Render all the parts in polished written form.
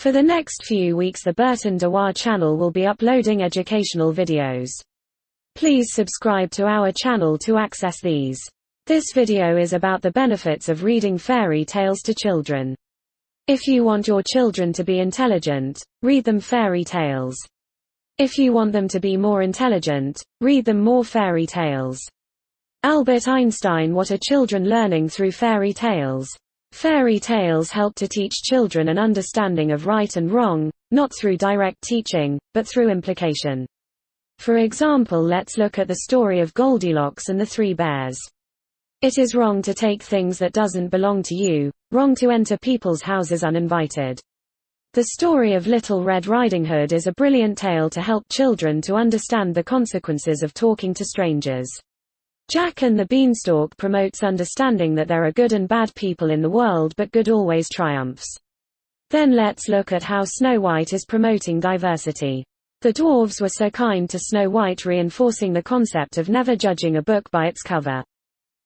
For the next few weeks the Burton Dewar channel will be uploading educational videos. Please subscribe to our channel to access these. This video is about the benefits of reading fairy tales to children. If you want your children to be intelligent, read them fairy tales. If you want them to be more intelligent, read them more fairy tales. Albert Einstein. What are children learning through fairy tales? Fairy tales help to teach children an understanding of right and wrong, not through direct teaching, but through implication. For example, let's look at the story of Goldilocks and the Three Bears. It is wrong to take things that doesn't belong to you, wrong to enter people's houses uninvited. The story of Little Red Riding Hood is a brilliant tale to help children to understand the consequences of talking to strangers. Jack and the Beanstalk promotes understanding that there are good and bad people in the world, but good always triumphs. Then let's look at how Snow White is promoting diversity. The dwarves were so kind to Snow White, reinforcing the concept of never judging a book by its cover.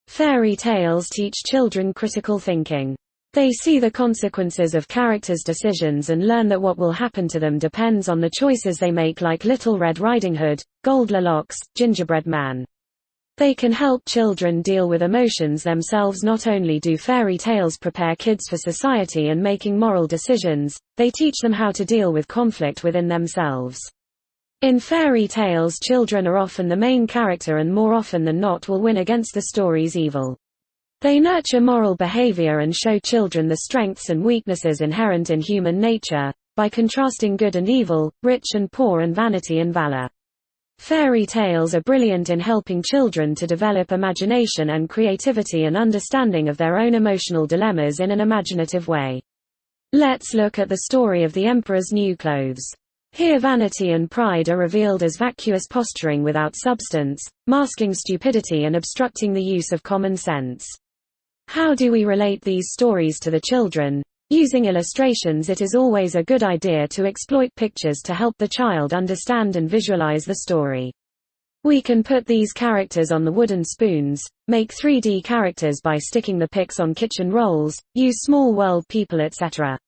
Fairy tales teach children critical thinking. They see the consequences of characters' decisions and learn that what will happen to them depends on the choices they make, like Little Red Riding Hood, Goldilocks, Gingerbread Man. They can help children deal with emotions themselves. Not only do fairy tales prepare kids for society and making moral decisions, they teach them how to deal with conflict within themselves. In fairy tales, children are often the main character and more often than not will win against the story's evil. They nurture moral behavior and show children the strengths and weaknesses inherent in human nature, by contrasting good and evil, rich and poor, and vanity and valor. Fairy tales are brilliant in helping children to develop imagination and creativity and understanding of their own emotional dilemmas in an imaginative way. Let's look at the story of the Emperor's New Clothes. Here vanity and pride are revealed as vacuous posturing without substance, masking stupidity and obstructing the use of common sense. How do we relate these stories to the children? Using illustrations. It is always a good idea to exploit pictures to help the child understand and visualize the story. We can put these characters on the wooden spoons, make 3D characters by sticking the pics on kitchen rolls, use small world people, etc.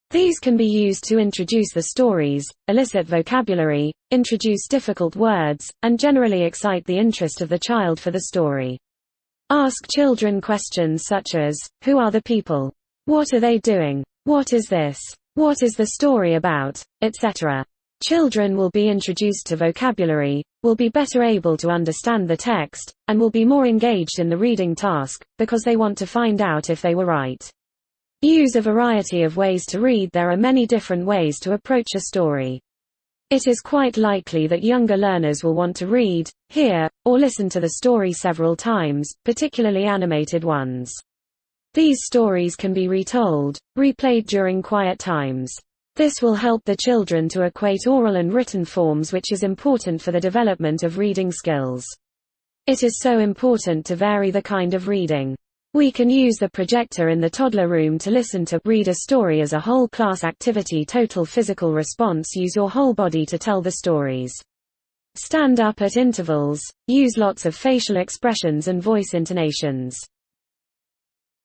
These can be used to introduce the stories, elicit vocabulary, introduce difficult words, and generally excite the interest of the child for the story. Ask children questions such as, who are the people? What are they doing? What is this? What is the story about? Etc. Children will be introduced to vocabulary, will be better able to understand the text, and will be more engaged in the reading task, because they want to find out if they were right. Use a variety of ways to read. There are many different ways to approach a story. It is quite likely that younger learners will want to read, hear, or listen to the story several times, particularly animated ones. These stories can be retold, replayed during quiet times. This will help the children to equate oral and written forms, which is important for the development of reading skills. It is so important to vary the kind of reading. We can use the projector in the toddler room to listen to read a story as a whole class activity. Total physical response. Use your whole body to tell the stories. Stand up at intervals. Use lots of facial expressions and voice intonations.